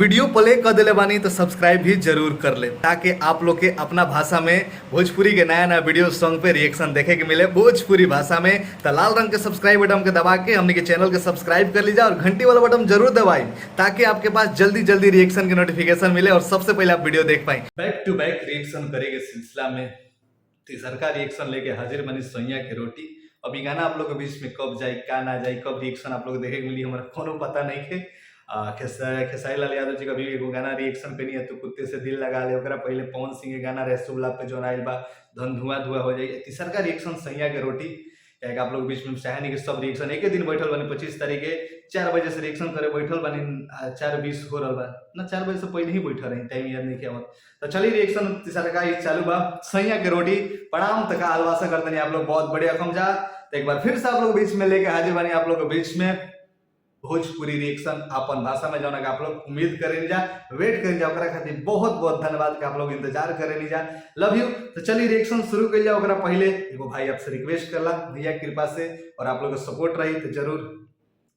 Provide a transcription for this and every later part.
Video play कर दिले बानी तो सब्सक्राइब भी जरूर कर ले, ताकि आप लोग के अपना भाषा में भोजपुरी के नया नया वीडियो सॉन्ग पे रिएक्शन देखे के मिले भोजपुरी भाषा में। तो लाल रंग के सब्सक्राइब बटन के दबा के हमने के चैनल के सब्सक्राइब कर लीजिए और घंटी वाला बटन जरूर दबाई, ताकि आपके पास जल्दी जल्दी रिएक्शन की नोटिफिकेशन मिले और सबसे पहले आप वीडियो देख पाए। बैक टू बैक रिएक्शन करेंगे सिलसिला में तीसर का रिएक्शन लेके हाजिर बनी सोनिया की रोटी। अभी गाना आप लोग के बीच में कब जाए क्या ना जाए, कब रिएक्शन आप लोग देखे के मिली, हमारा कोनो पता नहीं है। खेसारी लाल यादव जी का भी एगो गाना रिएक्शन पे नहीं है तो कुत्ते से दिल लगा ले, ओकरा पहले पवन सिंह के गाना रसूला पे जो आइल बा धन धुआं धुआं हो जाए। तीसर का रिएक्शन सैया के रोटी क्या आप लोग बीच में चाहे नहीं कि सब रिएक्शन एक दिन बैठल बनी 25 तारीख के 4 बजे से रिएक्शन करे बैठल बनी 4:20 हो रहा बा ना, 4 बजे से पहले ही बैठल रही, टाइम याद नहीं किया। तो चलिए रिएक्शन तीसरा का चालू बा सैया के रोटी। प्रणाम तक आलवासा करते नहीं आप लोग बहुत बड़े अखम जा। तो एक बार फिर से आप लोग बीच में लेके हाजिर बनी आप लोग के बीच में भोजपुरी रिएक्शन अपन भाषा में जाना आप लोग उम्मीद करें जा, वेट करें जा, खातिर बहुत बहुत धन्यवाद कि आप लोग इंतजार करें जा, लव यू। तो चलिए रिएक्शन शुरू कर जाओ। पहले एगो भाई आपसे रिक्वेस्ट करला भैया कृपा से और आप लोग सपोर्ट रही तो जरूर,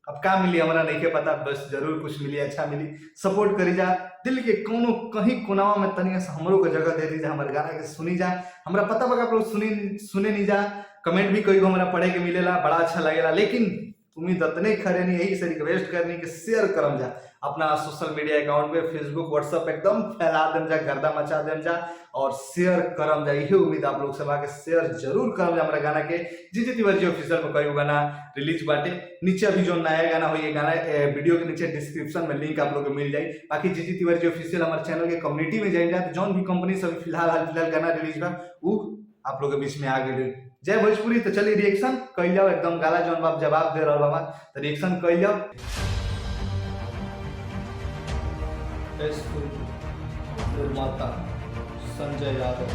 अब क्या मिली हमारा नहीं के पता, बस जरूर कुछ मिली अच्छा मिली, सपोर्ट करी जा। दिल के कोनो कहीं कोनावा में तनिया से हमरो को जगह दे दी जा, हमारे गाना के सुनी जा। हमारा पता बा आप लोग सुने नहीं जा, कमेंट भी कई हमारा पढ़े के मिलेला, बड़ा अच्छा लगेला, लेकिन उम्मीद इतने खरे नहीं, यही से रिक्वेस्ट करनी कि शेयर करम जा अपना सोशल मीडिया अकाउंट पे, फेसबुक व्हाट्सएप एकदम फैला देम जा, गर्दा मचा देम जा और शेयर करम जा। यही उम्मीद आप लोग से बा के शेयर जरूर करम जा। हमारा गाना के जीजी तिवारी ऑफिशियल पे कई गाना रिलीज बाटे, नीचे अभी जो नया गाना हो ये गाना वीडियो के नीचे डिस्क्रिप्शन में लिंक आप लोग को मिल जाए। बाकी जीजी तिवारी ऑफिशियल हमारे चैनल के कम्युनिटी में जाए जा, तो जौन भी कंपनी से फिलहाल गाना रिलीज बा वो आप लोग के बीच में आ गई। जय भोजपुरी। तो चलिए रिएक्शन कर जाओ, एकदम गाला जौन बाप जवाब दे रहा बाबा, तो रिएक्शन कर जाओ। निर्माता संजय यादव,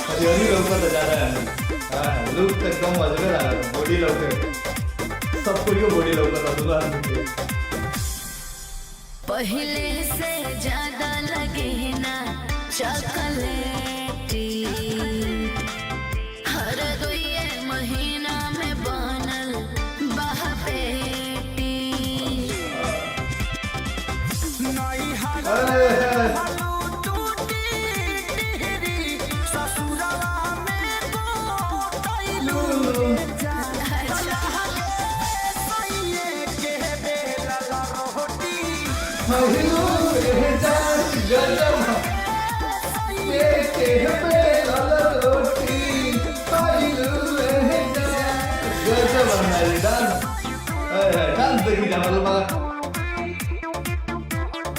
हरियाली लौका तो जा रहा है, लुक तो एकदम मजेदार आ रहा है, बॉडी लौके सबको यो बॉडी लौका था दूल्हा आदमी। पहले से ज्यादा लगे ना चॉकलेटी, हर 2 महीना में बनल बहपेटी।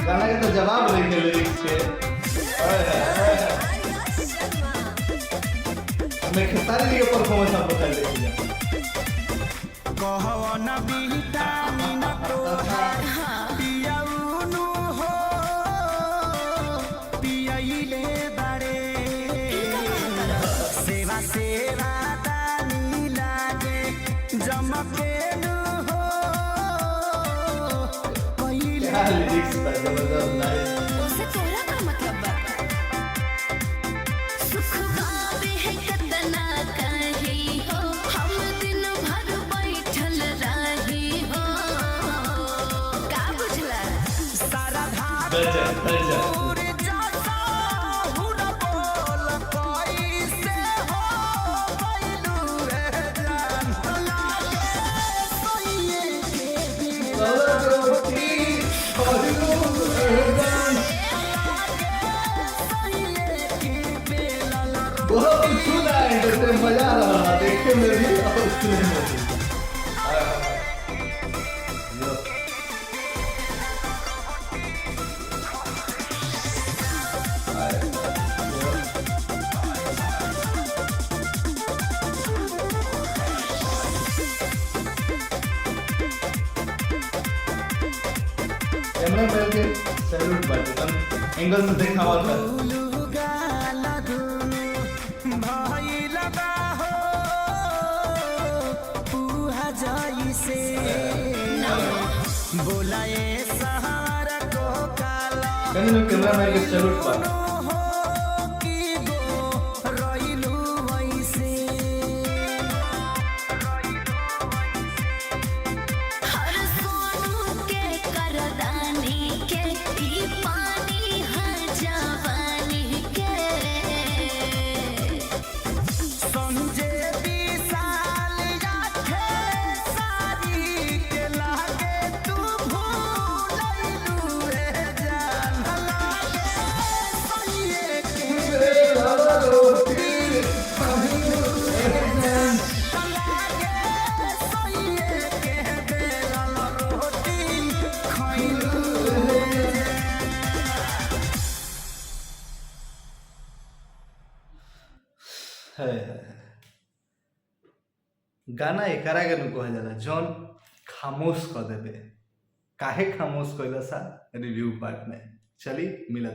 गाना के तो जवाब देंगे लिरिक्स के, हमें खेसारी के परफॉर्मेंस आप बता दीजिए। कहवाना विटामिन तोहार पियाउनु हो पियाइले बारे, सेवा सेवा दानी लागे जमकेनु हो पहिले। लिरिक्स जबरदस्त नाइस। उसे तोरा का मतलब बा सुख पावे है कितना कहीं हो, हम दिन भर बैठल रही हो, का बुझला सारा धाम गजब गजब। बहुत ही सुना है, तो मजा आ रहा है देखने में भी और सुनने में भी। कैमरा मैन के सैल्यूट बटन एंगल से देखा हुआ था। बोला ये सहारा को काला कहीं ना कैमरा मैन के सैल्यूट पर हो की गो रइलू वैसे हर सोनू के करदानी के ई पानी है जवानी के संजय विशाल याथे सारी के लागे तू भूलैलू रे जान लागे सइए के रोटी खइलू रे जान लागे सइए के बेलन रोटी खइलू रे है गाना एकरा के नु कहल जाला जौन खामोश कर देबे काहे खामोश कइला सा रिव्यू पार्ट में चली मिलता